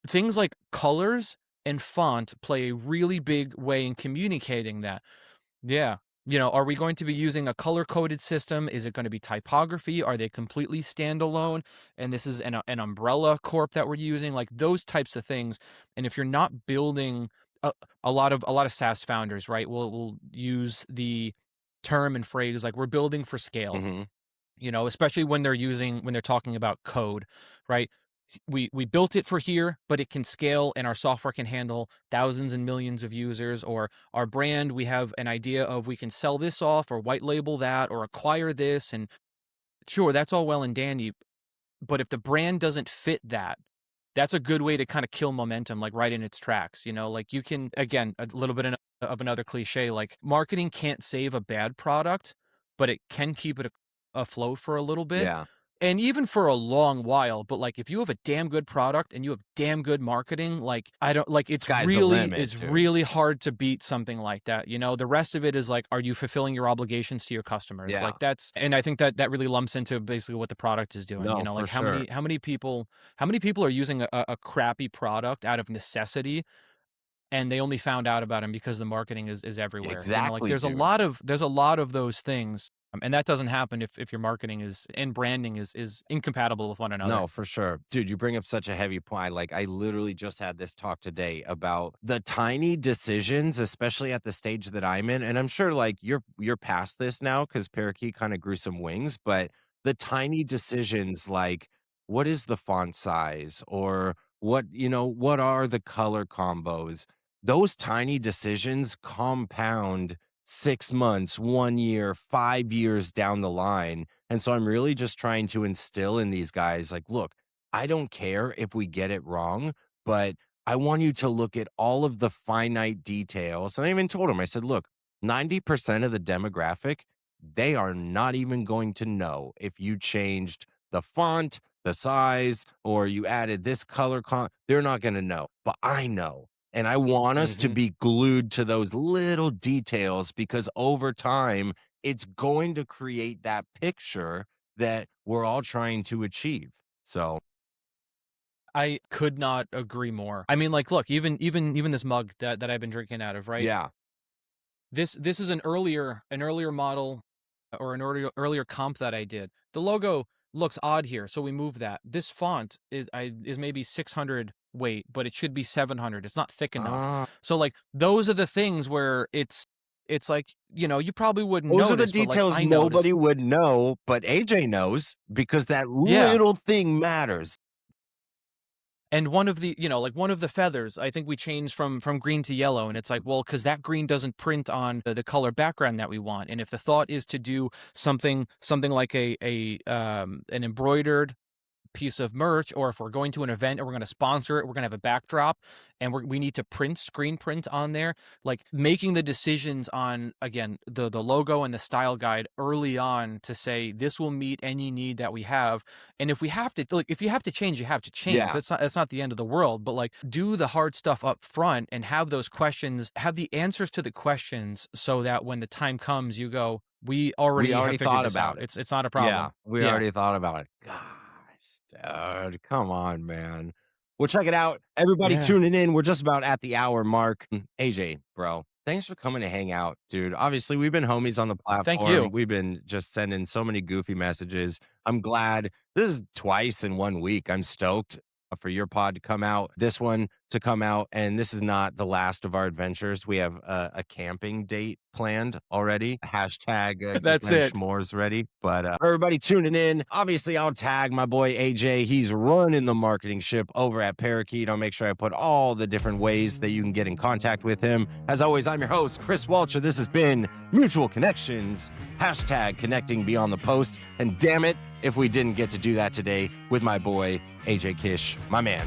things like colors and font play a really big way in communicating that. Yeah. Are we going to be using a color coded system? Is it going to be typography? Are they completely standalone? And this is an umbrella corp that we're using, like those types of things. And if you're not building a, a lot of SaaS founders, right, will use the term and phrase like we're building for scale, Hmm. especially when they're talking about code, right? We built it for here, but it can scale and our software can handle thousands and millions of users. Or our brand, we have an idea of we can sell this off or white label that or acquire this. And sure, that's all well and dandy. But if the brand doesn't fit that, that's a good way to kind of kill momentum, like right in its tracks. Like you can, again, a little bit of another cliche, like marketing can't save a bad product, but it can keep it afloat for a little bit. Yeah. And even for a long while, but like if you have a damn good product and you have damn good marketing, like I don't like Sky's the limit, it's dude. really hard to beat something like that. The rest of it is like, are you fulfilling your obligations to your customers? Yeah. Like and I think that really lumps into basically what the product is doing. No, for Like sure. how many people are using a crappy product out of necessity and they only found out about them because the marketing is everywhere. Like Exactly, dude. there's a lot of those things. And that doesn't happen if your marketing is and branding is incompatible with one another. No, for sure. Dude, you bring up such a heavy point. Like, I literally just had this talk today about the tiny decisions, especially at the stage that I'm in. And I'm sure like you're past this now because Parakeet kind of grew some wings, but the tiny decisions like what is the font size or what are the color combos? Those tiny decisions compound 6 months, 1 year, 5 years down the line, and so I'm really just trying to instill in these guys like, look, I don't care if we get it wrong, but I want you to look at all of the finite details. And I even told him, I said, look, 90% of the demographic, they are not even going to know if you changed the font, the size, or you added this color. They're not going to know, but I know. And I want us to Hmm. be glued to those little details because over time, it's going to create that picture that we're all trying to achieve. So, I could not agree more. I mean, like, look, even this mug that I've been drinking out of, right? yeah. This is an earlier model or an earlier comp that I did. The logo looks odd here, so we moved that. This font is maybe 600 weight, but it should be 700. It's not thick enough. Ah, So like those are the things where it's like, you probably wouldn't those are the notice, but like details I notice. nobody would know, but AJ knows because that Yeah. little thing matters. And one of the feathers, I think we changed from green to yellow, and it's like, well, because that green doesn't print on the color background that we want. And if the thought is to do something like an embroidered piece of merch, or if we're going to an event and we're going to sponsor it, we're going to have a backdrop and we need to screen print on there, like making the decisions on, again, the logo and the style guide early on to say this will meet any need that we have. And if we have to, like, if you have to change, you have to change. Yeah. It's not the end of the world, but like do the hard stuff up front and have those questions, have the answers to the questions so that when the time comes, you go, we We already have already figured thought this about out. it. It's not a Yeah. problem. We Yeah. already thought about it. Gosh, dude. Come on, man. Well, check it out. Everybody Yeah. tuning in. We're just about at the hour mark. AJ, bro, thanks for coming to hang out, dude. Obviously, we've been homies on the Thank platform. you. We've been just sending so many goofy messages. I'm glad this is twice in 1 week. I'm stoked for your pod to come out. This one, to come out, and this is not the last of our adventures. We have a camping date planned already. Hashtag get That's them it. s'mores ready. But everybody tuning in, obviously I'll tag my boy AJ. He's running the marketing ship over at Parakeet. I'll make sure I put all the different ways that you can get in contact with him. As always, I'm your host, Chris Walcher. This has been Mutual Connections, hashtag connecting beyond the post. And damn it, if we didn't get to do that today with my boy, AJ Kissh, my man.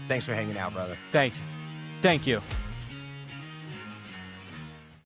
Thanks for hanging out, brother. Thank you.